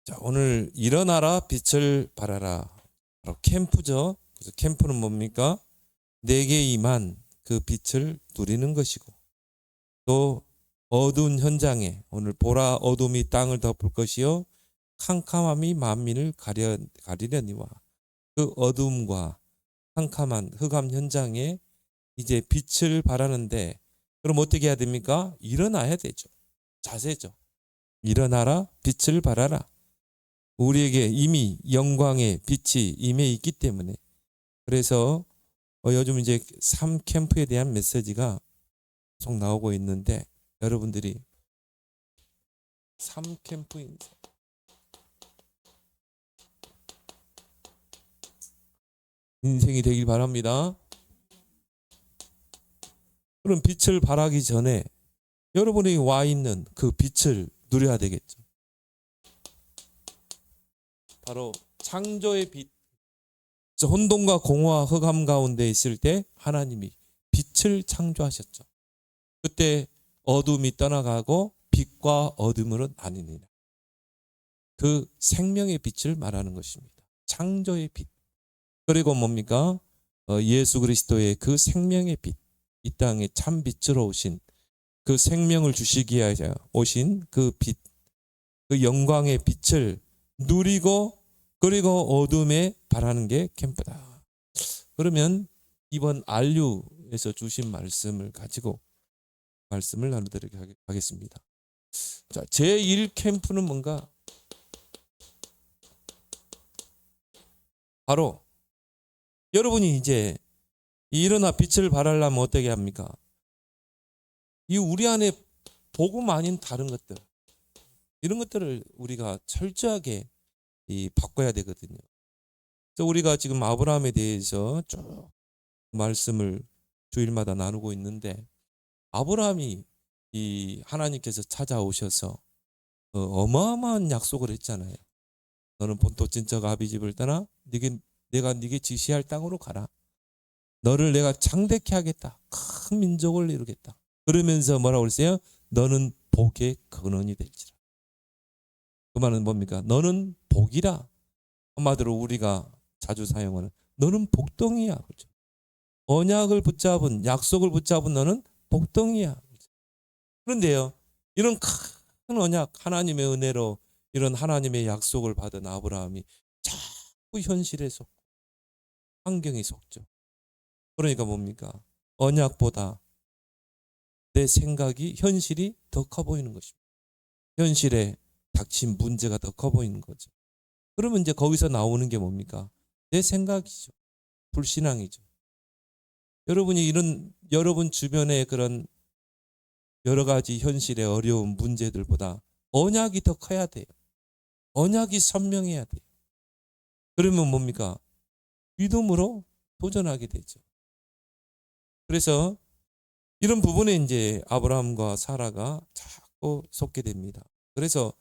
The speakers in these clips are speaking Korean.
자, 오늘 일어나라 빛을 발하라. 바로 캠프죠. 그래서 캠프는 뭡니까? 내게 임한 그 빛을 누리는 것이고, 또 어두운 현장에 오늘 보라 어둠이 땅을 덮을 것이요 캄캄함이 만민을 가리려니와, 그 어둠과 캄캄한 흑암 현장에 이제 빛을 발하는데, 그럼 어떻게 해야 됩니까? 일어나야 되죠. 자세죠. 일어나라 빛을 발하라. 우리에게 이미 영광의 빛이 임해 있기 때문에. 그래서 요즘 이제 3캠프에 대한 메시지가 계속 나오고 있는데, 여러분들이 3캠프 인생이 되길 바랍니다. 그럼 빛을 발하기 전에 여러분이 와 있는 그 빛을 누려야 되겠죠. 바로 창조의 빛. 혼돈과 공허와 흑암 가운데 있을 때 하나님이 빛을 창조하셨죠. 그때 어둠이 떠나가고 빛과 어둠으로 나뉘니라. 그 생명의 빛을 말하는 것입니다. 창조의 빛. 그리고 뭡니까? 예수 그리스도의 그 생명의 빛. 이 땅에 참 빛으로 오신, 그 생명을 주시기 위하여 오신 그 빛, 그 영광의 빛을 누리고, 그리고 어둠에 발하는 게 캠프다. 그러면 이번 RU에서 주신 말씀을 가지고 말씀을 나누도록 하겠습니다. 자, 제1캠프는 뭔가? 바로 여러분이 이제 일어나 빛을 발하려면 어떻게 합니까? 이 우리 안에 복음 아닌 다른 것들, 이런 것들을 우리가 철저하게 바꿔야 되거든요. 그래서 우리가 지금 아브라함에 대해서 쭉 말씀을 주일마다 나누고 있는데, 아브라함이 이 하나님께서 찾아오셔서 어마어마한 약속을 했잖아요. 너는 본토 친척 아비 집을 떠나 내가 네게 지시할 땅으로 가라. 너를 내가 장대케 하겠다. 큰 민족을 이루겠다. 그러면서 뭐라고 그랬어요? 너는 복의 근원이 될지라. 그 말은 뭡니까? 너는 복이라. 한마디로 우리가 자주 사용하는 너는 복덩이야. 그렇죠? 언약을 붙잡은, 약속을 붙잡은 너는 복덩이야. 그런데요, 이런 큰 언약, 하나님의 은혜로 이런 하나님의 약속을 받은 아브라함이 자꾸 현실에 속고 환경에 속죠. 그러니까 뭡니까? 언약보다 내 생각이, 현실이 더 커 보이는 것입니다. 현실에 닥친 문제가 더 커 보이는 거죠. 그러면 이제 거기서 나오는 게 뭡니까? 내 생각이죠. 불신앙이죠. 여러분이 여러분 주변의 그런 여러 가지 현실의 어려운 문제들보다 언약이 더 커야 돼요. 언약이 선명해야 돼요. 그러면 뭡니까? 믿음으로 도전하게 되죠. 그래서 이런 부분에 이제 아브라함과 사라가 자꾸 속게 됩니다. 그래서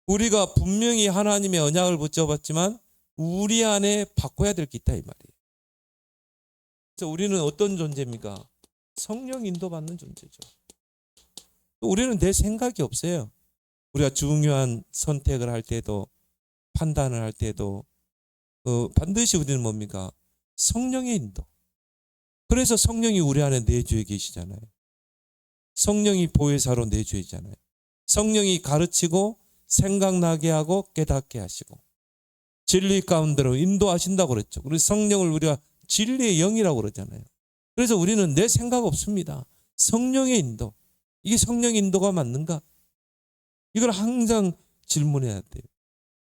우리가 분명히 하나님의 언약을 붙잡았지만 우리 안에 바꿔야 될 게 있다, 이 말이에요. 그래서 우리는 어떤 존재입니까? 성령 인도받는 존재죠. 우리는 내 생각이 없어요. 우리가 중요한 선택을 할 때도, 판단을 할 때도 반드시 우리는 뭡니까? 성령의 인도. 그래서 성령이 우리 안에 내주에 계시잖아요. 성령이 보혜사로 내주에 있잖아요. 성령이 가르치고 생각나게 하고 깨닫게 하시고 진리 가운데로 인도하신다고 그랬죠. 그래서 성령을 우리가 진리의 영이라고 그러잖아요. 그래서 우리는 내 생각 없습니다. 성령의 인도. 이게 성령의 인도가 맞는가? 이걸 항상 질문해야 돼요.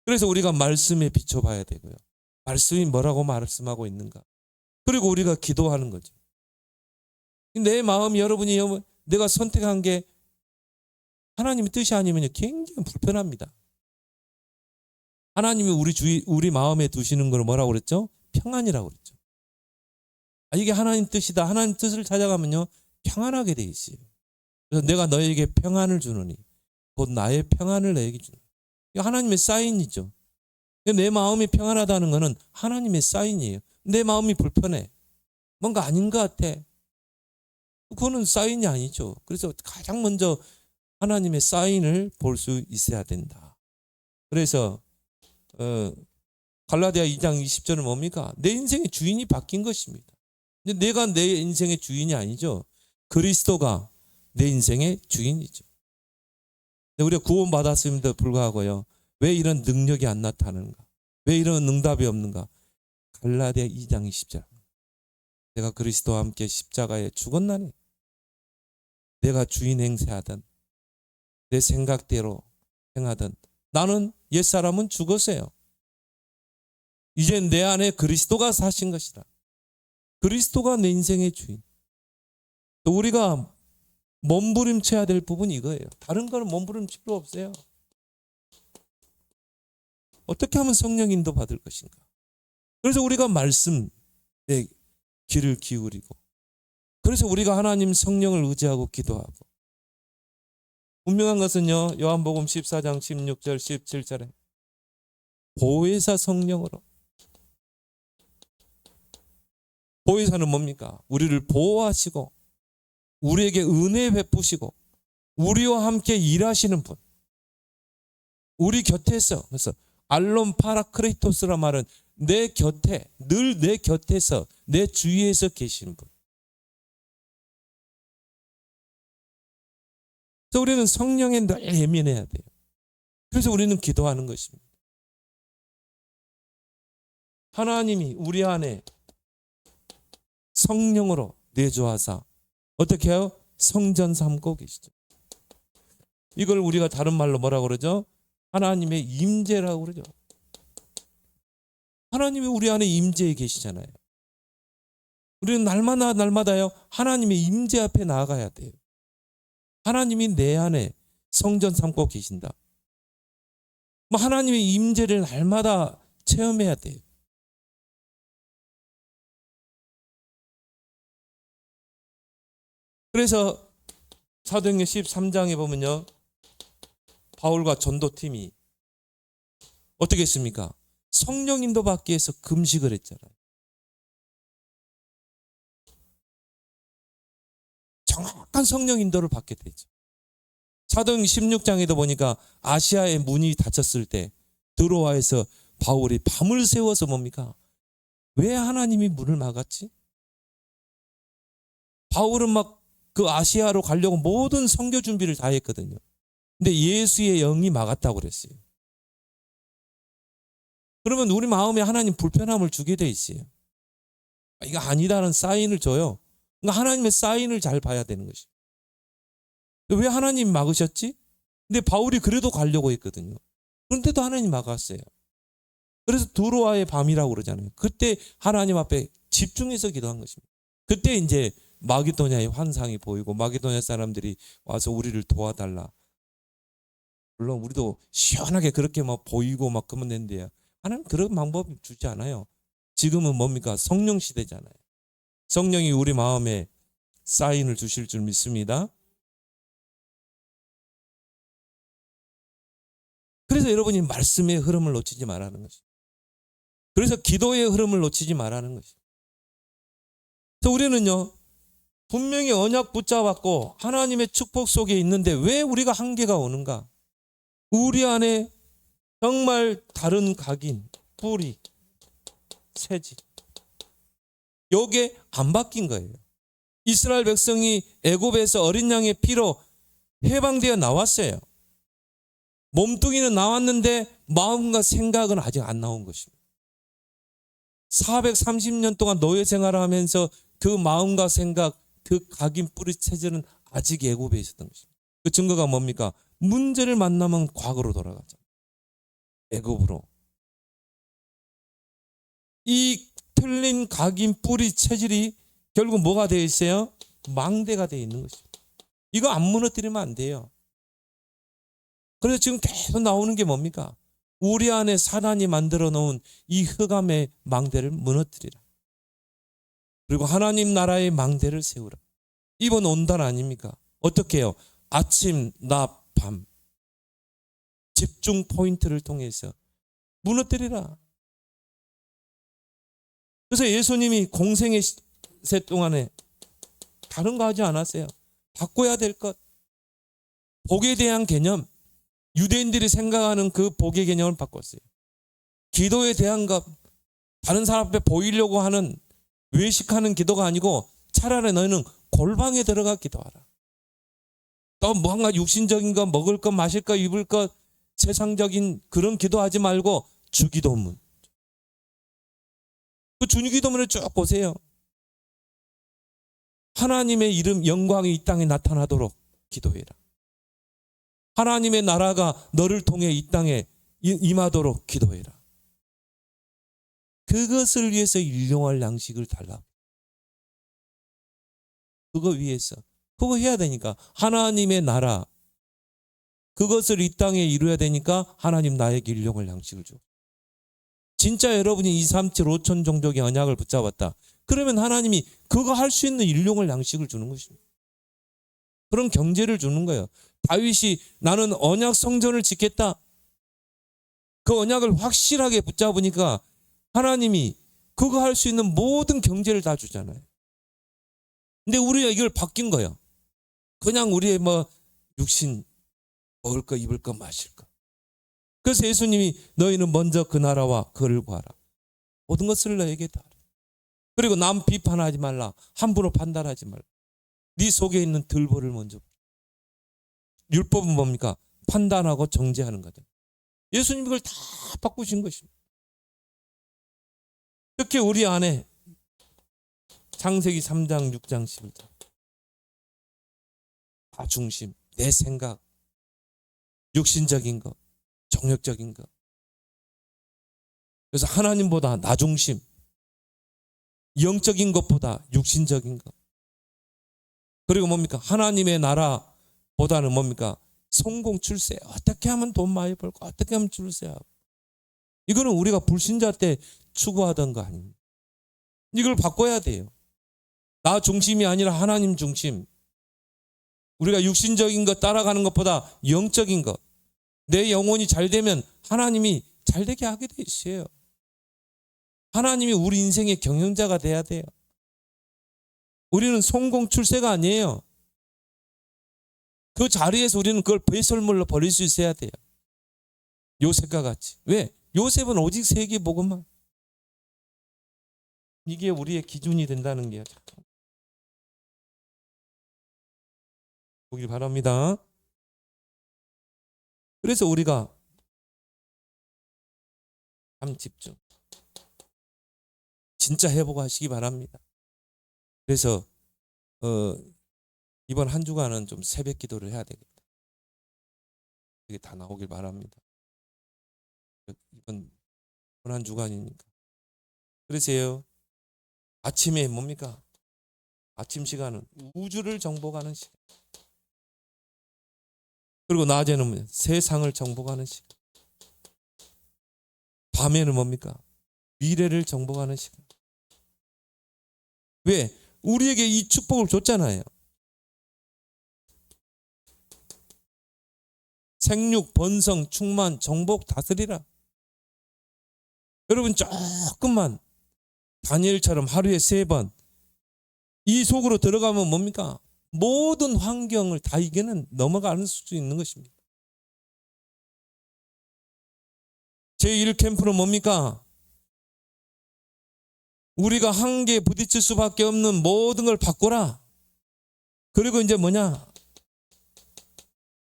그래서 우리가 말씀에 비춰봐야 되고요. 말씀이 뭐라고 말씀하고 있는가? 그리고 우리가 기도하는 거죠. 내 마음이, 여러분이 내가 선택한 게 하나님의 뜻이 아니면 굉장히 불편합니다. 하나님이 우리 마음에 두시는 걸 뭐라고 그랬죠? 평안이라고 그랬죠. 이게 하나님 뜻이다. 하나님 뜻을 찾아가면요, 평안하게 돼 있어요. 그래서 내가 너에게 평안을 주노니 곧 나의 평안을 너에게 주노니. 이게 하나님의 사인이죠. 내 마음이 평안하다는 것은 하나님의 사인이에요. 내 마음이 불편해. 뭔가 아닌 것 같아. 그거는 사인이 아니죠. 그래서 가장 먼저 하나님의 사인을 볼 수 있어야 된다. 그래서 갈라디아 2장 20절은 뭡니까? 내 인생의 주인이 바뀐 것입니다. 근데 내가 내 인생의 주인이 아니죠. 그리스도가 내 인생의 주인이죠. 우리가 구원받았음에도 불구하고요. 왜 이런 능력이 안 나타나는가? 왜 이런 응답이 없는가? 갈라디아 2장 20절. 내가 그리스도와 함께 십자가에 죽었나니 내가 주인 행세하던 내 생각대로 행하던 나는 옛사람은 죽었어요. 이제 내 안에 그리스도가 사신 것이다. 그리스도가 내 인생의 주인. 또 우리가 몸부림쳐야 될 부분이 이거예요. 다른 거는 몸부림칠 필요 없어요. 어떻게 하면 성령 인도 받을 것인가? 그래서 우리가 말씀에 귀를 기울이고, 그래서 우리가 하나님 성령을 의지하고 기도하고, 분명한 것은요, 요한복음 14장 16절 17절에 보혜사 성령으로. 보혜사는 뭡니까? 우리를 보호하시고 우리에게 은혜 베푸시고 우리와 함께 일하시는 분. 우리 곁에서, 그래서 알론 파라크레이토스라 말은 내 곁에, 늘 내 곁에서, 내 주위에서 계시는 분. 그래서 우리는 성령에 늘 예민해야 돼요. 그래서 우리는 기도하는 것입니다. 하나님이 우리 안에 성령으로 내주하사 어떻게 해요? 성전 삼고 계시죠. 이걸 우리가 다른 말로 뭐라고 그러죠? 하나님의 임재라고 그러죠. 하나님이 우리 안에 임재해 계시잖아요. 우리는 날마다요 하나님의 임재 앞에 나아가야 돼요. 하나님이 내 안에 성전 삼고 계신다. 하나님의 임재를 날마다 체험해야 돼요. 그래서 사도행전 13장에 보면요, 바울과 전도팀이 어떻게 했습니까? 성령 인도 받기 위해서 금식을 했잖아요. 정확한 성령 인도를 받게 되죠. 사도행전 16장에도 보니까 아시아의 문이 닫혔을 때 드로아에서 바울이 밤을 새워서 뭡니까? 왜 하나님이 문을 막았지? 바울은 막 그 아시아로 가려고 모든 선교 준비를 다 했거든요. 근데 예수의 영이 막았다고 그랬어요. 그러면 우리 마음에 하나님 불편함을 주게 돼 있어요. 이거 아니다는 사인을 줘요. 그러니까 하나님의 사인을 잘 봐야 되는 것이죠. 왜 하나님 막으셨지? 근데 바울이 그래도 가려고 했거든요. 그런데도 하나님 막았어요. 그래서 드로아의 밤이라고 그러잖아요. 그때 하나님 앞에 집중해서 기도한 것입니다. 그때 이제 마게도냐의 환상이 보이고 마게도냐 사람들이 와서 우리를 도와달라. 물론 우리도 시원하게 그렇게 막 보이고 막 그러면 되는데요. 하나님 그런 방법 주지 않아요. 지금은 뭡니까? 성령 시대잖아요. 성령이 우리 마음에 사인을 주실 줄 믿습니다. 그래서 여러분이 말씀의 흐름을 놓치지 말라는 것이죠. 그래서 기도의 흐름을 놓치지 말라는 것이죠. 그래서 우리는요, 분명히 언약 붙잡았고 하나님의 축복 속에 있는데 왜 우리가 한계가 오는가? 우리 안에 정말 다른 각인, 뿌리, 새집, 요게 안 바뀐 거예요. 이스라엘 백성이 애굽에서 어린 양의 피로 해방되어 나왔어요. 몸뚱이는 나왔는데 마음과 생각은 아직 안 나온 것입니다. 430년 동안 노예 생활을 하면서 그 마음과 생각, 그 각인 뿌리 체질은 아직 애굽에 있었던 것입니다. 그 증거가 뭡니까? 문제를 만나면 과거로 돌아가죠. 애굽으로. 이 틀린 각인 뿌리 체질이 결국 뭐가 되어 있어요? 망대가 되어 있는 것입니다. 이거 안 무너뜨리면 안 돼요. 그래서 지금 계속 나오는 게 뭡니까? 우리 안에 사단이 만들어 놓은 이 흑암의 망대를 무너뜨리라. 그리고 하나님 나라의 망대를 세우라. 이번 온단 아닙니까? 어떻게 해요? 아침, 낮, 밤. 집중 포인트를 통해서 무너뜨리라. 그래서 예수님이 공생의 세 동안에 다른 거 하지 않았어요. 바꿔야 될 것. 복에 대한 개념. 유대인들이 생각하는 그 복의 개념을 바꿨어요. 기도에 대한 것, 다른 사람 앞에 보이려고 하는 외식하는 기도가 아니고 차라리 너희는 골방에 들어가 기도하라. 또 뭔가 육신적인 거, 먹을 것, 마실 것, 입을 것, 세상적인 그런 기도하지 말고 주기도문. 그 주기도문을 쭉 보세요. 하나님의 이름, 영광이 이 땅에 나타나도록 기도해라. 하나님의 나라가 너를 통해 이 땅에 임하도록 기도해라. 그것을 위해서 일용할 양식을 달라. 그거 위해서. 그거 해야 되니까. 하나님의 나라. 그것을 이 땅에 이루어야 되니까 하나님 나에게 일용할 양식을 줘. 진짜 여러분이 2, 3, 7, 5천 종족의 언약을 붙잡았다. 그러면 하나님이 그거 할 수 있는 일용할 양식을 주는 것입니다. 그런 경제를 주는 거예요. 다윗이 나는 언약 성전을 짓겠다. 그 언약을 확실하게 붙잡으니까 하나님이 그거 할 수 있는 모든 경제를 다 주잖아요. 근데 우리가 이걸 바뀐 거예요. 그냥 우리의 육신 먹을 거, 입을 거, 마실 거. 그래서 예수님이 너희는 먼저 그 나라와 그를 구하라. 모든 것을 너에게 다. 그리고 남 비판하지 말라. 함부로 판단하지 말라. 네 속에 있는 들보를 먼저. 율법은 뭡니까? 판단하고 정죄하는 거다. 예수님이 그걸 다 바꾸신 것입니다. 특히 우리 안에 창세기 3장, 6장, 11장. 나 중심, 내 생각, 육신적인 것, 정욕적인 것. 그래서 하나님보다 나 중심, 영적인 것보다 육신적인 것. 그리고 뭡니까? 하나님의 나라보다는 뭡니까? 성공 출세. 어떻게 하면 돈 많이 벌고 어떻게 하면 출세하고. 이거는 우리가 불신자 때 추구하던 거 아닙니까? 이걸 바꿔야 돼요. 나 중심이 아니라 하나님 중심. 우리가 육신적인 것 따라가는 것보다 영적인 것. 내 영혼이 잘 되면 하나님이 잘 되게 하게 돼 있어요. 하나님이 우리 인생의 경영자가 돼야 돼요. 우리는 성공 출세가 아니에요. 그 자리에서 우리는 그걸 배설물로 버릴 수 있어야 돼요. 요셉과 같이. 왜? 요셉은 오직 세계 복음만. 이게 우리의 기준이 된다는 게요. 보길 바랍니다. 그래서 우리가 참 집중. 진짜 회복하시기 바랍니다. 그래서 이번 한 주간은 좀 새벽 기도를 해야 되겠다. 이게 다 나오길 바랍니다. 이번 한 주간이니까. 그러세요. 아침에 뭡니까? 아침 시간은 우주를 정복하는 시간. 그리고 낮에는 세상을 정복하는 시간. 밤에는 뭡니까? 미래를 정복하는 시간. 왜? 우리에게 이 축복을 줬잖아요. 생육, 번성, 충만, 정복 다스리라. 여러분 조금만 다니엘처럼 하루에 3번 이 속으로 들어가면 뭡니까? 모든 환경을 다 이기는 넘어가는 수 있는 것입니다. 제1캠프는 뭡니까? 우리가 한계에 부딪힐 수밖에 없는 모든 걸 바꾸라. 그리고 이제 뭐냐?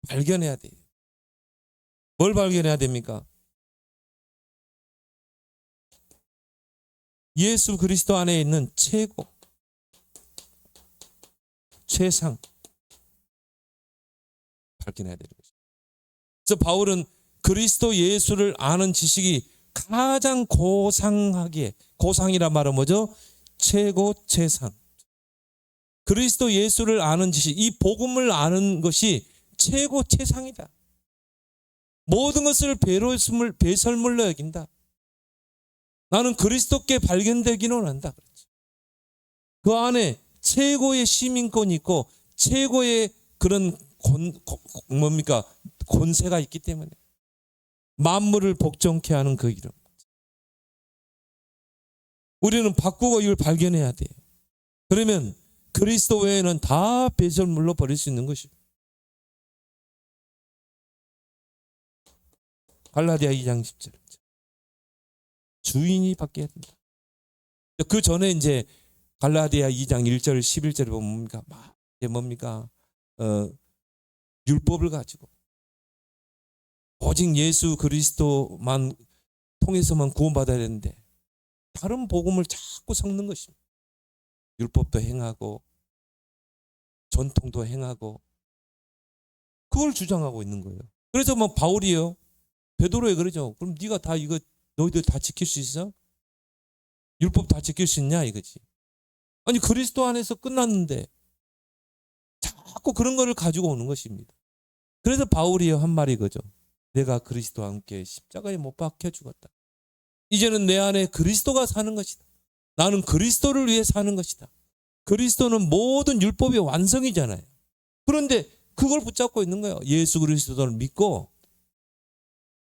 발견해야 돼요. 뭘 발견해야 됩니까? 예수 그리스도 안에 있는 최고, 최상 발견해야 되는 것입니다. 그래서 바울은 그리스도 예수를 아는 지식이 가장 고상하게, 고상이란 말은 뭐죠? 최고, 최상. 그리스도 예수를 아는 지식, 이 복음을 아는 것이 최고, 최상이다. 모든 것을 배설물로 여긴다. 나는 그리스도께 발견되기는 원한다. 그렇죠. 그 안에 최고의 시민권이 있고 최고의 그런 권세가 있기 때문에 만물을 복종케 하는 그 이름. 우리는 바꾸고 이걸 발견해야 돼요. 그러면 그리스도 외에는 다 배설물로 버릴 수 있는 것입니다. 갈라디아 2장 10절. 주인이 바뀌어야 된다. 그 전에 이제 갈라디아 2장 1절 11절에 보면 뭡니까? 이게 뭡니까? 율법을 가지고 오직 예수 그리스도만 통해서만 구원받아야 되는데 다른 복음을 자꾸 섞는 것입니다. 율법도 행하고 전통도 행하고 그걸 주장하고 있는 거예요. 그래서 뭐 바울이요, 베드로에 그러죠. 그럼 네가 다 이거 너희들 다 지킬 수 있어? 율법 다 지킬 수 있냐 이거지. 아니 그리스도 안에서 끝났는데 자꾸 그런 거를 가지고 오는 것입니다. 그래서 바울이요 한 말이 그죠. 내가 그리스도와 함께 십자가에 못 박혀 죽었다. 이제는 내 안에 그리스도가 사는 것이다. 나는 그리스도를 위해 사는 것이다. 그리스도는 모든 율법의 완성이잖아요. 그런데 그걸 붙잡고 있는 거예요. 예수 그리스도를 믿고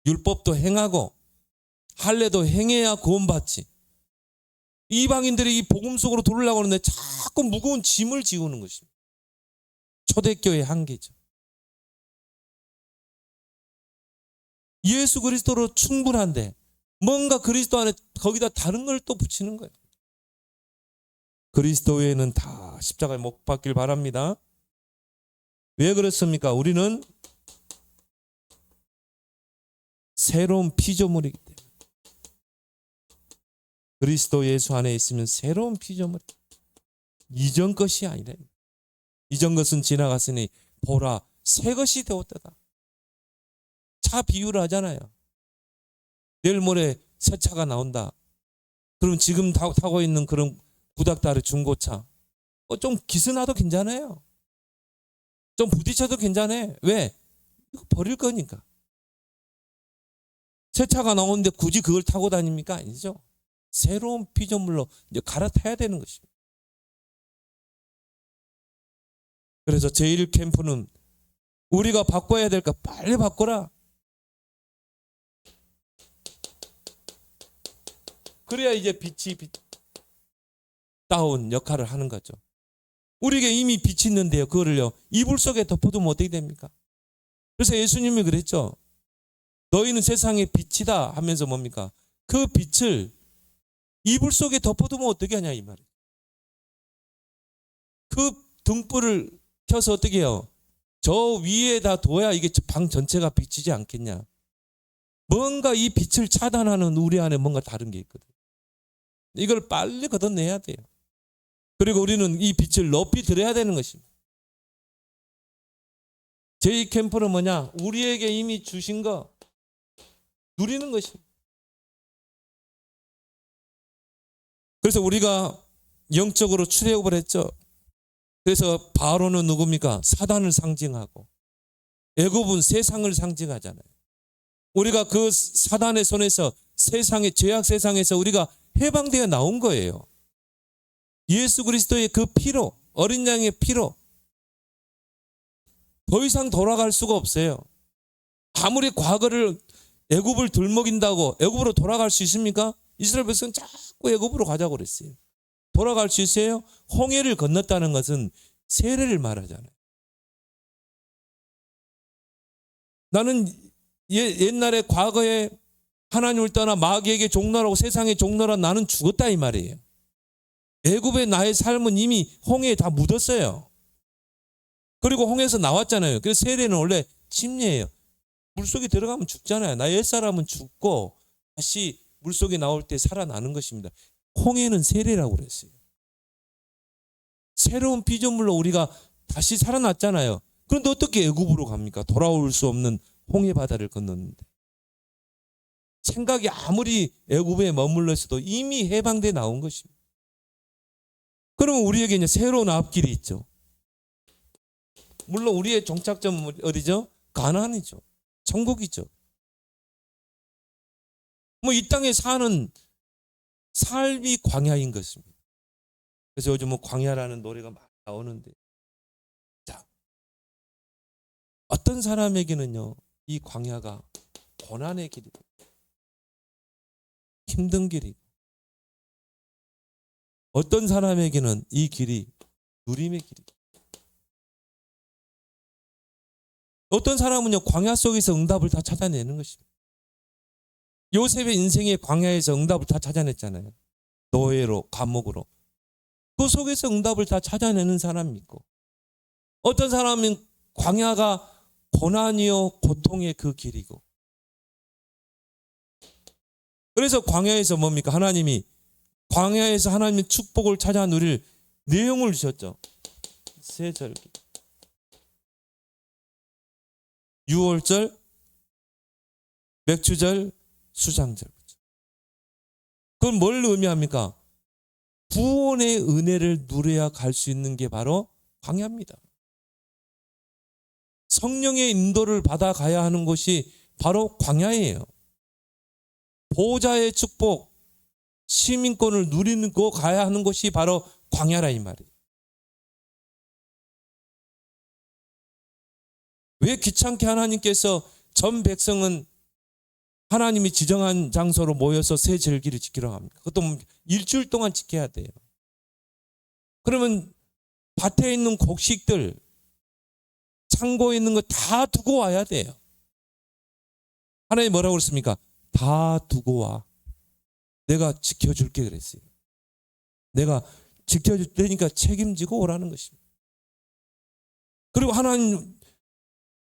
율법도 행하고 할례도 행해야 구원받지. 이방인들이 이 복음 속으로 들어오려고 하는데 자꾸 무거운 짐을 지우는 것입니다. 초대교회의 한계죠. 예수 그리스도로 충분한데 뭔가 그리스도 안에 거기다 다른 걸 또 붙이는 거예요. 그리스도 외에는 다 십자가에 못 박길 바랍니다. 왜 그렇습니까? 우리는 새로운 피조물이기 때문에. 그리스도 예수 안에 있으면 새로운 피조물. 이전 것이 아니라. 이전 것은 지나갔으니 보라 새 것이 되었다. 차 비유를 하잖아요. 내일 모레 새 차가 나온다. 그럼 지금 타고 있는 그런 구닥다리 중고차 좀 기스나도 괜찮아요. 좀 부딪혀도 괜찮아. 왜? 이거 버릴 거니까. 새 차가 나오는데 굳이 그걸 타고 다닙니까? 아니죠. 새로운 피조물로 이제 갈아타야 되는 것입니다. 그래서 제1캠프는 우리가 바꿔야 될까? 빨리 바꿔라. 그래야 이제 빛이 다운 역할을 하는 거죠. 우리에게 이미 빛이 있는데요. 그거를요 이불 속에 덮어두면 어떻게 됩니까? 그래서 예수님이 그랬죠. 너희는 세상의 빛이다 하면서 뭡니까? 그 빛을 이불 속에 덮어두면 어떻게 하냐 이 말이에요. 그 등불을 켜서 어떻게 해요? 저 위에다 둬야 이게 방 전체가 비치지 않겠냐. 뭔가 이 빛을 차단하는 우리 안에 뭔가 다른 게 있거든. 이걸 빨리 걷어내야 돼요. 그리고 우리는 이 빛을 높이 들여야 되는 것입니다. 제2캠프는 뭐냐? 우리에게 이미 주신 거 누리는 것입니다. 그래서 우리가 영적으로 출애굽을 했죠. 그래서 바로는 누굽니까? 사단을 상징하고 애굽은 세상을 상징하잖아요. 우리가 그 사단의 손에서 세상의 죄악 세상에서 우리가 해방되어 나온 거예요. 예수 그리스도의 그 피로, 어린 양의 피로 더 이상 돌아갈 수가 없어요. 아무리 과거를 애굽을 들먹인다고 애굽으로 돌아갈 수 있습니까? 이스라엘 백성은 자꾸 애굽으로 가자고 그랬어요. 돌아갈 수 있어요? 홍해를 건넜다는 것은 세례를 말하잖아요. 나는 옛날에 과거에 하나님을 떠나 마귀에게 종노하고 세상에 종노한 나는 죽었다 이 말이에요. 애굽의 나의 삶은 이미 홍해에 다 묻었어요. 그리고 홍해에서 나왔잖아요. 그래서 세례는 원래 침례예요. 물속에 들어가면 죽잖아요. 나 옛사람은 죽고 다시 물속에 나올 때 살아나는 것입니다. 홍해는 세례라고 그랬어요. 새로운 피조물로 우리가 다시 살아났잖아요. 그런데 어떻게 애굽으로 갑니까? 돌아올 수 없는 홍해 바다를 건넜는데. 생각이 아무리 애굽에 머물러 있어도 이미 해방돼 나온 것입니다. 그러면 우리에게 이제 새로운 앞길이 있죠. 물론 우리의 종착점은 어디죠? 가나안이죠. 천국이죠. 뭐 이 땅에 사는 삶이 광야인 것입니다. 그래서 요즘 뭐 광야라는 노래가 막 나오는데, 자, 어떤 사람에게는요, 이 광야가 고난의 길이고 힘든 길이고, 어떤 사람에게는 이 길이 누림의 길이고, 어떤 사람은요 광야 속에서 응답을 다 찾아내는 것입니다. 요셉의 인생의 광야에서 응답을 다 찾아냈잖아요. 노예로, 감옥으로. 그 속에서 응답을 다 찾아내는 사람이 있고, 어떤 사람은 광야가 고난이요 고통의 그 길이고, 그래서 광야에서 뭡니까? 하나님이 광야에서 하나님의 축복을 찾아 누릴 내용을 주셨죠. 세절기, 유월절, 맥주절, 수장절. 그건 뭘 의미합니까? 구원의 은혜를 누려야 갈 수 있는 게 바로 광야입니다. 성령의 인도를 받아가야 하는 것이 바로 광야예요. 보호자의 축복, 시민권을 누리는 거 가야 하는 것이 바로 광야라 이 말이에요. 왜 귀찮게 하나님께서 전 백성은 하나님이 지정한 장소로 모여서 새 절기를 지키라고 합니까? 그것도 일주일 동안 지켜야 돼요. 그러면 밭에 있는 곡식들, 창고에 있는 거 다 두고 와야 돼요. 하나님 뭐라고 그랬습니까? 다 두고 와. 내가 지켜줄게 그랬어요. 내가 지켜줄 테니까 책임지고 오라는 것입니다. 그리고 하나님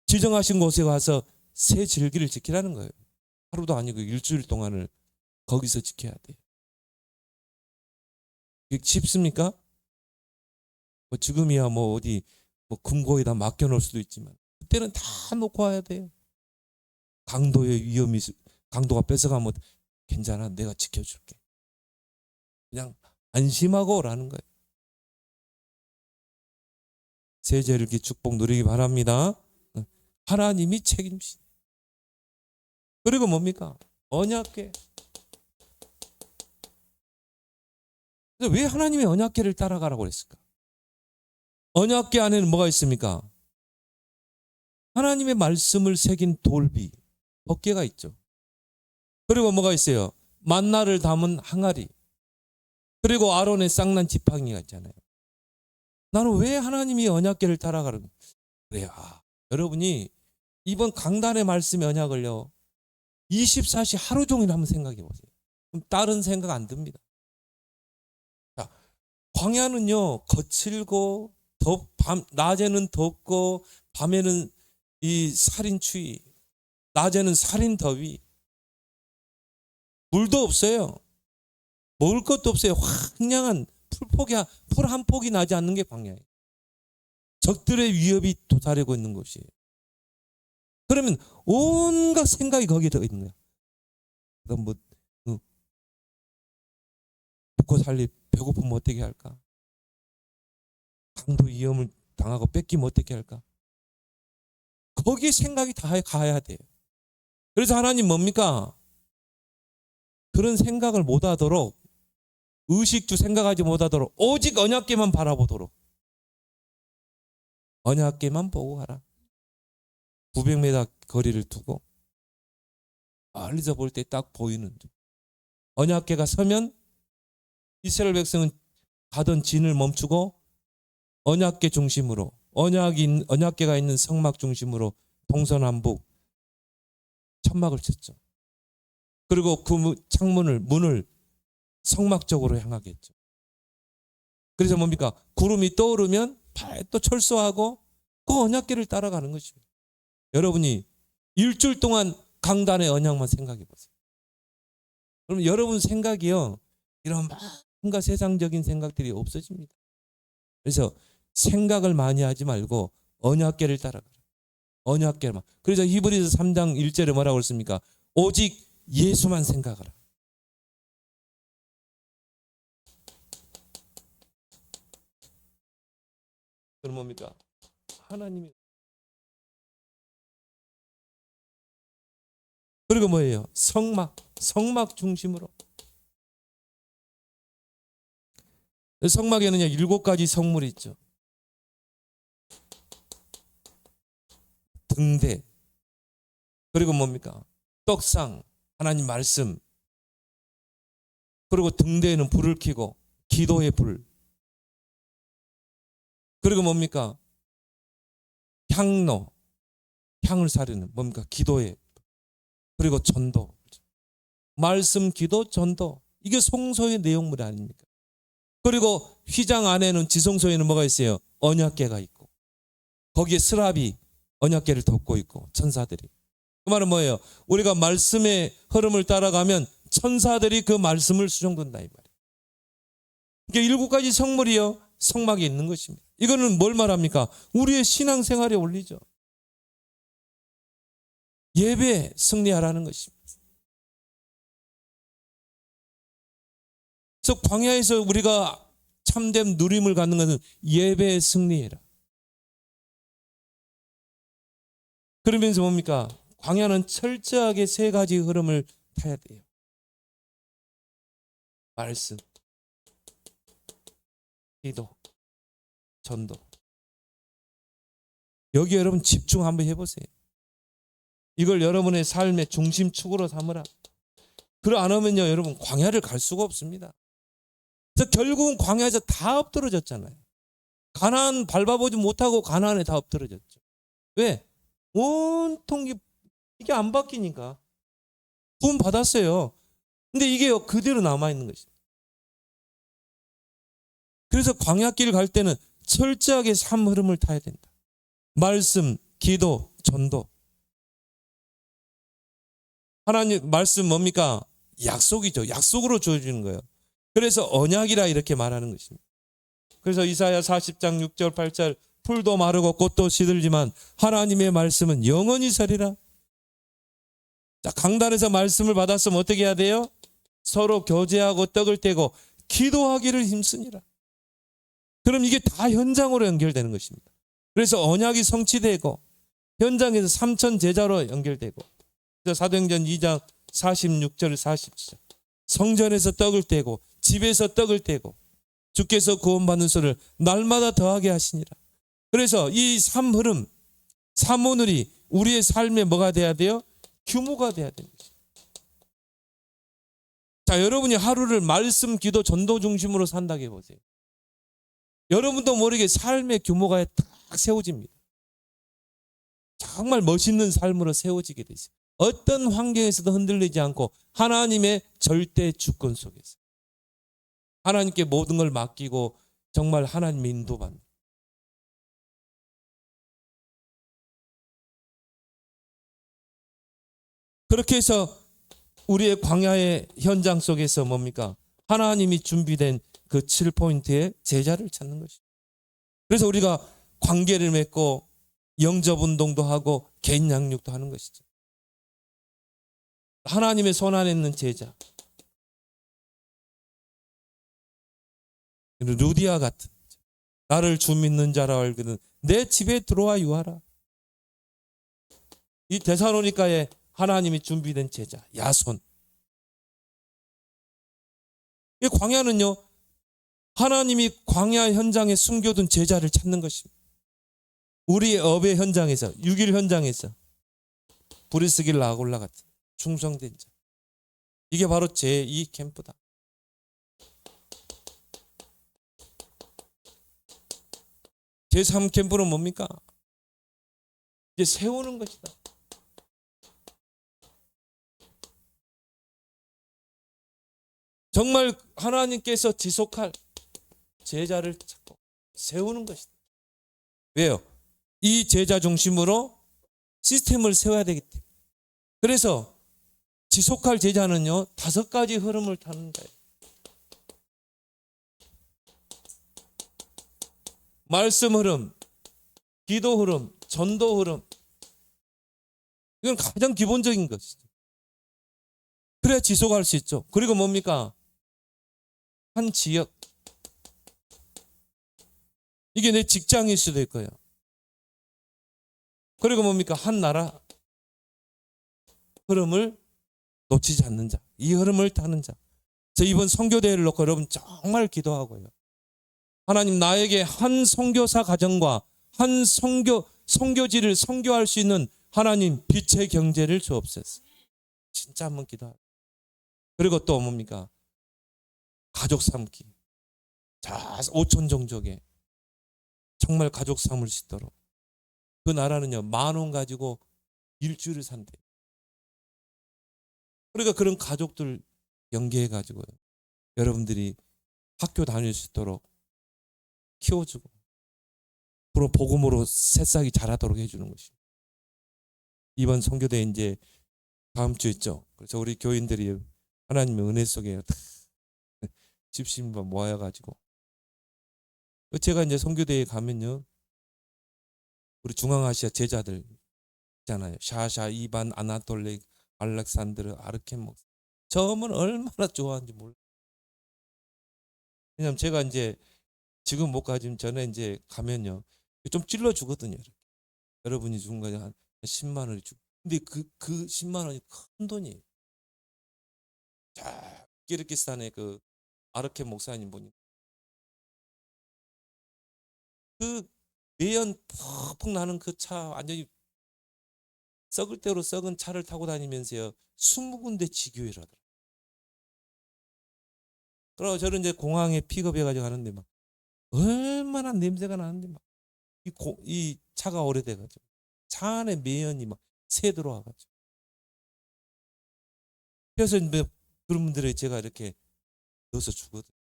지정하신 곳에 가서 새 절기를 지키라는 거예요. 하루도 아니고 일주일 동안을 거기서 지켜야 돼요. 이게 쉽습니까? 지금이야 어디 금고에다 맡겨놓을 수도 있지만 그때는 다 놓고 와야 돼요. 강도의 위험이, 강도가 뺏어가면 괜찮아, 내가 지켜줄게. 그냥 안심하고 오라는 거예요. 새 절기 축복 누리기 바랍니다. 하나님이 책임지시. 그리고 뭡니까? 언약궤. 왜 하나님의 언약궤를 따라가라고 그랬을까? 언약궤 안에는 뭐가 있습니까? 하나님의 말씀을 새긴 돌비, 법궤가 있죠. 그리고 뭐가 있어요? 만나를 담은 항아리. 그리고 아론의 쌍난 지팡이가 있잖아요. 나는 왜 하나님이 언약궤를 따라가는 그래요? 여러분이 이번 강단의 말씀의 언약을요 24시 하루 종일 한번 생각해 보세요. 그럼 다른 생각 안 듭니다. 자, 광야는요 거칠고 낮에는 덥고 밤에는 이 살인 추위, 낮에는 살인 더위, 물도 없어요. 먹을 것도 없어요. 황량한 풀 한 폭이 나지 않는 게 광야예요. 적들의 위협이 도사리고 있는 곳이에요. 그러면 온갖 생각이 거기에 들어 있는 거야. 그럼 먹고 살리 배고프면 어떻게 할까? 강도 위험을 당하고 뺏기면 어떻게 할까? 거기에 생각이 다 가야 돼요. 그래서 하나님 뭡니까? 그런 생각을 못하도록, 의식주 생각하지 못하도록 오직 언약궤만 바라보도록, 언약궤만 보고 가라. 900m 거리를 두고 멀리서 볼 때 딱 보이는 언약궤가 서면 이스라엘 백성은 가던 진을 멈추고 언약궤 중심으로, 언약궤가 있는 성막 중심으로 동서남북 천막을 쳤죠. 그리고 그 문을 성막 쪽으로 향하게 했죠. 그래서 뭡니까? 구름이 떠오르면 또 철수하고 그 언약궤를 따라가는 것입니다. 여러분이 일주일 동안 강단의 언약만 생각해 보세요. 그럼 여러분 생각이요 이런 뭔가 세상적인 생각들이 없어집니다. 그래서 생각을 많이 하지 말고 언약궤를 따라가라. 언약궤만. 그래서 히브리서 3장 1절에 뭐라고 했습니까? 오직 예수만 생각하라. 그럼 뭡니까? 하나님이. 그리고 뭐예요? 성막 중심으로. 성막에는 7가지 성물이 있죠. 등대, 그리고 뭡니까? 떡상, 하나님 말씀, 그리고 등대에는 불을 켜고 기도의 불, 그리고 뭡니까? 향로, 향을 사르는 뭡니까? 기도의, 그리고 전도. 말씀, 기도, 전도. 이게 성소의 내용물 아닙니까? 그리고 휘장 안에는 지성소에는 뭐가 있어요? 언약궤가 있고 거기에 스랍이 언약궤를 덮고 있고 천사들이. 그 말은 뭐예요? 우리가 말씀의 흐름을 따라가면 천사들이 그 말씀을 수종든다 이 말이에요. 이게 7가지 성물이요 성막에 있는 것입니다. 이거는 뭘 말합니까? 우리의 신앙생활에 올리죠. 예배에 승리하라는 것입니다. 그래서 광야에서 우리가 참된 누림을 갖는 것은 예배에 승리해라. 그러면서 뭡니까? 광야는 철저하게 3가지 흐름을 타야 돼요. 말씀, 기도, 전도. 여기 여러분 집중 한번 해보세요. 이걸 여러분의 삶의 중심축으로 삼으라. 그러 안 하면요 여러분 광야를 갈 수가 없습니다. 그래서 결국은 광야에서 다 엎드러졌잖아요. 가나안 밟아보지 못하고 가나안에 다 엎드러졌죠. 왜? 온통 이게 안 바뀌니까. 구원 받았어요. 근데 이게 그대로 남아있는 것이죠. 그래서 광야길 갈 때는 철저하게 삶 흐름을 타야 된다. 말씀, 기도, 전도. 하나님 말씀 뭡니까? 약속이죠. 약속으로 주어지는 거예요. 그래서 언약이라 이렇게 말하는 것입니다. 그래서 이사야 40장 6절 8절 풀도 마르고 꽃도 시들지만 하나님의 말씀은 영원히 서리라. 자, 강단에서 말씀을 받았으면 어떻게 해야 돼요? 서로 교제하고 떡을 떼고 기도하기를 힘쓰니라. 그럼 이게 다 현장으로 연결되는 것입니다. 그래서 언약이 성취되고 현장에서 3천 제자로 연결되고 그래서 사도행전 2장 46절 47절 성전에서 떡을 떼고 집에서 떡을 떼고 주께서 구원받는 수를 날마다 더하게 하시니라. 그래서 이 삶 흐름, 삶오늘이 우리의 삶에 뭐가 돼야 돼요? 규모가 돼야 되는 거죠. 자, 여러분이 하루를 말씀, 기도, 전도 중심으로 산다고 해보세요. 여러분도 모르게 삶의 규모가 딱 세워집니다. 정말 멋있는 삶으로 세워지게 되죠. 어떤 환경에서도 흔들리지 않고 하나님의 절대 주권 속에서 하나님께 모든 걸 맡기고 정말 하나님의 인도받는. 그렇게 해서 우리의 광야의 현장 속에서 뭡니까? 하나님이 준비된 그 7포인트의 제자를 찾는 것입니다. 그래서 우리가 관계를 맺고 영접 운동도 하고 개인 양육도 하는 것이죠. 하나님의 손 안에 있는 제자. 루디아 같은 나를 주 믿는 자라 알거든 내 집에 들어와 유하라. 이 데살로니가에 하나님이 준비된 제자 야손. 이 광야는요 하나님이 광야 현장에 숨겨둔 제자를 찾는 것입니다. 우리의 업의 현장에서 6일 현장에서 브리스길 라골라 같은 충성된 자. 이게 바로 제2 캠프다. 제3 캠프는 뭡니까? 이제 세우는 것이다. 정말 하나님께서 지속할 제자를 찾고 세우는 것이다. 왜요? 이 제자 중심으로 시스템을 세워야 되기 때문에. 그래서 지속할 제자는요 5가지 흐름을 타는 거예요. 말씀 흐름, 기도 흐름, 전도 흐름. 이건 가장 기본적인 것이죠. 그래야 지속할 수 있죠. 그리고 뭡니까? 한 지역. 이게 내 직장일 수도 있고요. 그리고 뭡니까? 한 나라. 흐름을 놓치지 않는 자. 이 흐름을 타는 자. 저 이번 선교대회를 놓고 여러분 정말 기도하고요. 하나님 나에게 한 선교사 가정과 한 선교지를 선교할 수 있는 하나님 빛의 경제를 주옵소서. 진짜 한번 기도하고. 그리고 또 뭡니까? 가족 삼기. 자, 5천 종족에 정말 가족 삼을 수 있도록. 그 나라는요 10,000원 가지고 일주일을 산대요. 그러니까 그런 가족들 연계해 가지고요. 여러분들이 학교 다닐 수 있도록 키워주고 그리고 복음으로 새싹이 자라도록 해주는 것입니다. 이번 선교대 이제 다음 주 있죠. 그래서 우리 교인들이 하나님의 은혜 속에 집신만 모아가지고 제가 이제 선교대에 가면요, 우리 중앙아시아 제자들 있잖아요. 샤샤, 이반, 아나톨레, 알렉산드르, 아르켄 목사. 저음은 얼마나 좋아하는지 몰라요. 왜냐면 제가 이제 지금 못 가지만 전에 이제 가면요, 좀 찔러 주거든요. 여러분이 중간에 한 10만 원이 주고. 근데 그 10만 원이 큰 돈이에요. 자, 키르기스탄의 그 아르켄 목사님 보니 그 매연 푹푹 나는 그 차 완전히 썩을 대로 썩은 차를 타고 다니면서요 20군데 지교회를 하더라고요. 그러고 저는 이제 공항에 픽업해가지고 가는데 막 얼마나 냄새가 나는데 막 이 차가 오래돼가지고 차 안에 매연이 막 새 들어와가지고 그래서 이제 그런 분들에 제가 이렇게 넣어서 주거든요.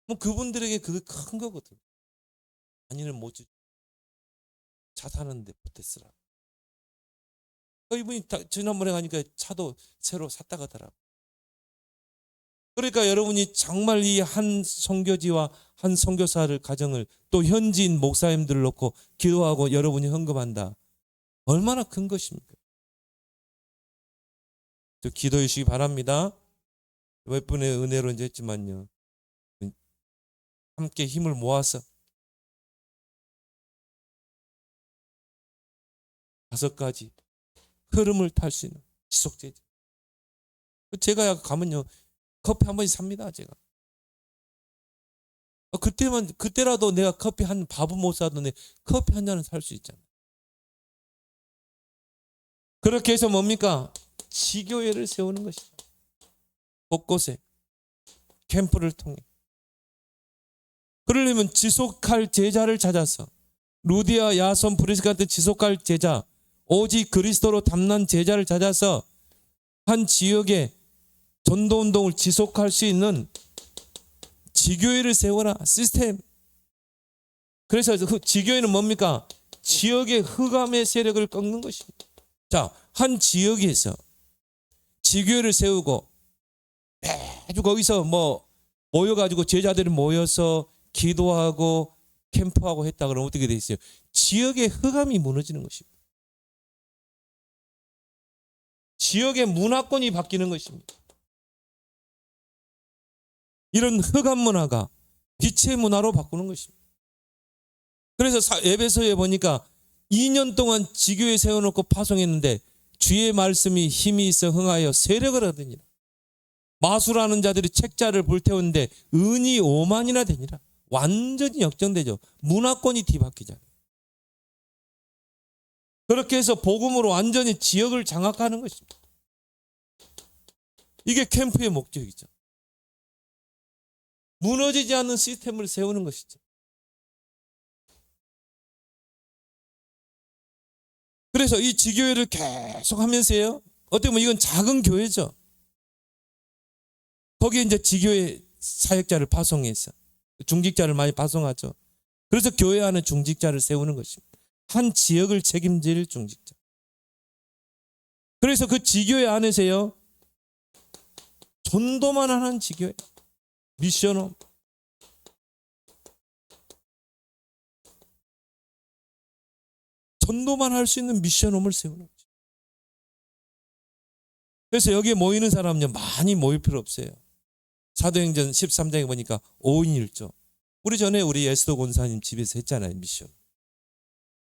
뭐 그분들에게 그게 큰 거거든요. 아니는 못 주. 차 사는데 보태쓰라. 이분이 지난번에 가니까 차도 새로 샀다 가더라고요. 그러니까 여러분이 정말 이 한 선교지와 한 선교사를 가정을 또 현지인 목사님들을 놓고 기도하고 여러분이 헌금한다. 얼마나 큰 것입니까? 기도해 주시기 바랍니다. 몇 분의 은혜로 이제 했지만요. 함께 힘을 모아서 5가지 흐름을 탈 수 있는 지속제자. 제가 가면요 커피 한 번씩 삽니다. 제가 그때라도 내가 커피 한 밥은 못 사도 내 커피 한 잔은 살 수 있잖아요. 그렇게 해서 뭡니까? 지교회를 세우는 것이다. 곳곳에 캠프를 통해. 그러려면 지속할 제자를 찾아서 루디아, 야손, 브리스 같은 지속할 제자, 오직 그리스도로 담난 제자를 찾아서 한 지역에 전도운동을 지속할 수 있는 지교회를 세워라. 시스템. 그래서 그 지교회는 뭡니까? 지역의 흑암의 세력을 꺾는 것입니다. 자, 한 지역에서 지교회를 세우고 매주 거기서 뭐 모여가지고 제자들이 모여서 기도하고 캠프하고 했다 그러면 어떻게 돼 있어요? 지역의 흑암이 무너지는 것입니다. 지역의 문화권이 바뀌는 것입니다. 이런 흑암 문화가 빛의 문화로 바꾸는 것입니다. 그래서 에베소에 보니까 2년 동안 지교회 세워놓고 파송했는데 주의 말씀이 힘이 있어 흥하여 세력을 얻으니라. 마술하는 자들이 책자를 불태우는데 은이 5만이나 되니라. 완전히 역전되죠. 문화권이 뒤바뀌잖아요. 그렇게 해서 복음으로 완전히 지역을 장악하는 것입니다. 이게 캠프의 목적이죠. 무너지지 않는 시스템을 세우는 것이죠. 그래서 이 지교회를 계속 하면서요. 어떻게 보면 이건 작은 교회죠. 거기에 이제 지교회 사역자를 파송해서 중직자를 많이 파송하죠. 그래서 교회 안에 중직자를 세우는 것입니다. 한 지역을 책임질 중직자. 그래서 그 지교회 안에서요. 전도만 하는 지교회. 미션홈. 전도만 할 수 있는 미션홈을 세우는 거죠. 그래서 여기에 모이는 사람은요. 많이 모일 필요 없어요. 사도행전 13장에 보니까 5인 1조. 우리 전에 우리 에스더 권사님 집에서 했잖아요. 미션.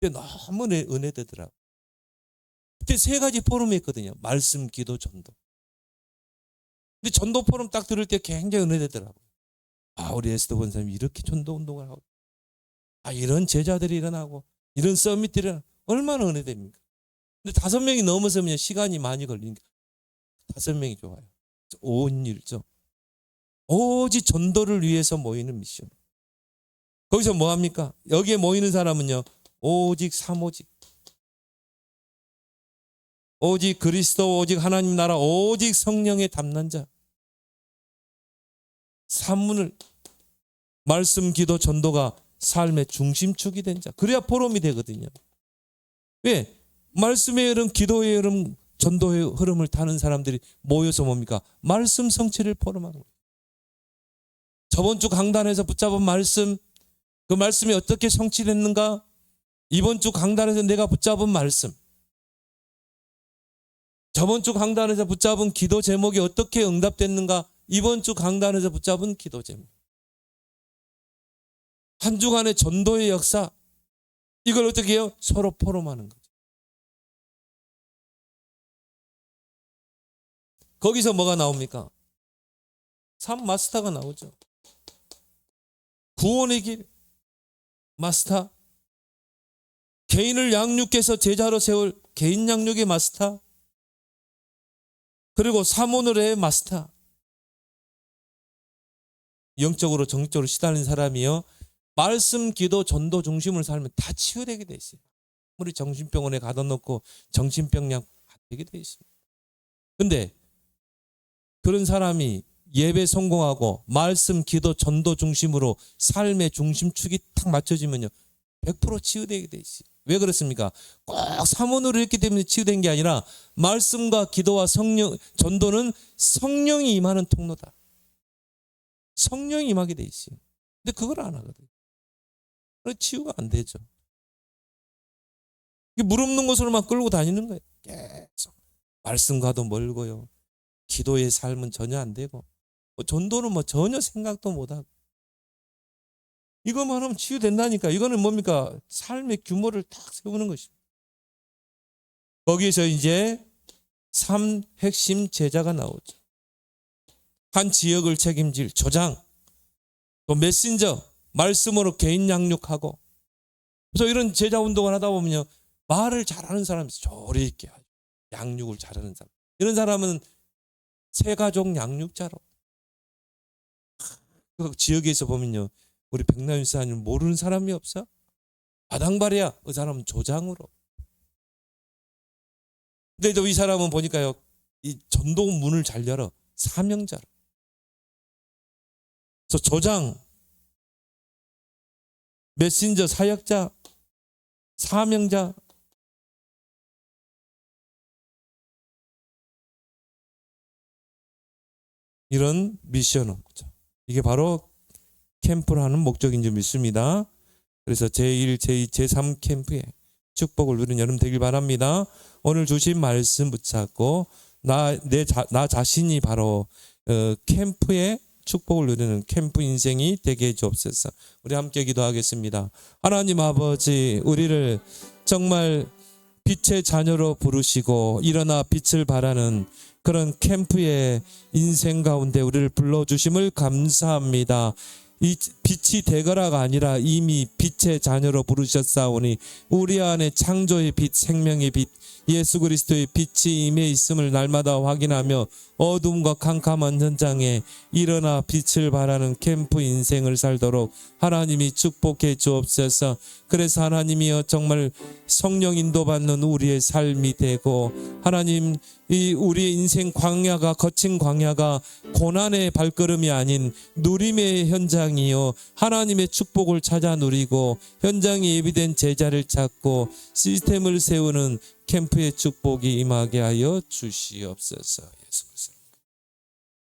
그때 너무 은혜되더라고요. 그때 3가지 포럼이 있거든요. 말씀, 기도, 전도. 근데 전도 포럼 딱 들을 때 굉장히 은혜되더라고요. 아, 우리 에스더 권사님이 이렇게 전도 운동을 하고, 아, 이런 제자들이 일어나고, 이런 서밋들이 일어나고, 얼마나 은혜됩니까? 근데 5명이 넘어서면 시간이 많이 걸리니까 5명이 좋아요. 5인 1조. 오직 전도를 위해서 모이는 미션. 거기서 뭐 합니까? 여기에 모이는 사람은요. 오직 사모직. 오직 그리스도, 오직 하나님 나라, 오직 성령의 담난 자. 산문을, 말씀, 기도, 전도가 삶의 중심축이 된 자. 그래야 포럼이 되거든요. 왜? 말씀의 흐름, 기도의 흐름, 전도의 흐름을 타는 사람들이 모여서 뭡니까? 말씀 성취를 포럼하는 거예요. 저번 주 강단에서 붙잡은 말씀, 그 말씀이 어떻게 성취됐는가? 이번 주 강단에서 내가 붙잡은 말씀, 저번 주 강단에서 붙잡은 기도 제목이 어떻게 응답됐는가? 이번 주 강단에서 붙잡은 기도 제목. 한 주간의 전도의 역사, 이걸 어떻게 해요? 서로 포럼하는 거죠. 거기서 뭐가 나옵니까? 삶 마스터가 나오죠. 구원의 길 마스터, 개인을 양육해서 제자로 세울 개인 양육의 마스터, 그리고 사모늘의 마스터. 영적으로 정적으로 시달린 사람이요, 말씀, 기도, 전도 중심으로 살면 다 치유되게 돼 있어요. 우리 정신병원에 가둬 놓고 정신병약 안 되게 돼 있습니다. 근데 그런 사람이 예배 성공하고 말씀, 기도, 전도 중심으로 삶의 중심축이 딱 맞춰지면요, 100% 치유되게 돼 있어요. 왜 그렇습니까? 꼭 사문으로 했기 때문에 치유된 게 아니라 말씀과 기도와 성령, 전도는 성령이 임하는 통로다. 성령이 임하게 돼 있어요. 근데 그걸 안 하거든요. 그래서 치유가 안 되죠. 물 없는 곳으로만 끌고 다니는 거예요. 계속. 말씀과도 멀고요. 기도의 삶은 전혀 안 되고, 전도는 전혀 생각도 못 하고. 이것만 하면 치유된다니까. 이거는 뭡니까? 삶의 규모를 딱 세우는 것입니다. 거기에서 이제 3 핵심 제자가 나오죠. 한 지역을 책임질 조장, 또 메신저, 말씀으로 개인 양육하고. 그래서 이런 제자 운동을 하다 보면요, 말을 잘하는 사람이 조리 있게 하죠. 양육을 잘하는 사람. 이런 사람은 새가족 양육자로. 그 지역에서 보면요, 우리 백남윤 사님 모르는 사람이 없어? 바당발이야. 그 사람은 조장으로. 근데 또 이 사람은 보니까요, 이 전도 문을 잘 열어. 사명자로. 그래서 조장, 메신저, 사역자, 사명자. 이런 미션을. 이게 바로 캠프를 하는 목적인 줄 믿습니다. 그래서 제1, 제2, 제3 캠프에 축복을 누리는 여러분 되길 바랍니다. 오늘 주신 말씀 붙잡고 나 자신이 바로 캠프의 축복을 누리는 캠프 인생이 되게 해주옵소서. 우리 함께 기도하겠습니다. 하나님 아버지, 우리를 정말 빛의 자녀로 부르시고 일어나 빛을 발하는 그런 캠프의 인생 가운데 우리를 불러주심을 감사합니다. 이 빛이 되거라가 아니라 이미 빛의 자녀로 부르셨사오니 우리 안에 창조의 빛, 생명의 빛, 예수 그리스도의 빛이 임해 있음을 날마다 확인하며 어둠과 캄캄한 현장에 일어나 빛을 발하는 캠프 인생을 살도록 하나님이 축복해 주옵소서. 그래서 하나님이여 정말 성령 인도받는 우리의 삶이 되고, 하나님 이 우리의 인생 광야가, 거친 광야가 고난의 발걸음이 아닌 누림의 현장이요, 하나님의 축복을 찾아 누리고 현장에 예비된 제자를 찾고 시스템을 세우는 캠프의 축복이 임하게 하여 주시옵소서. 예수 그리스도.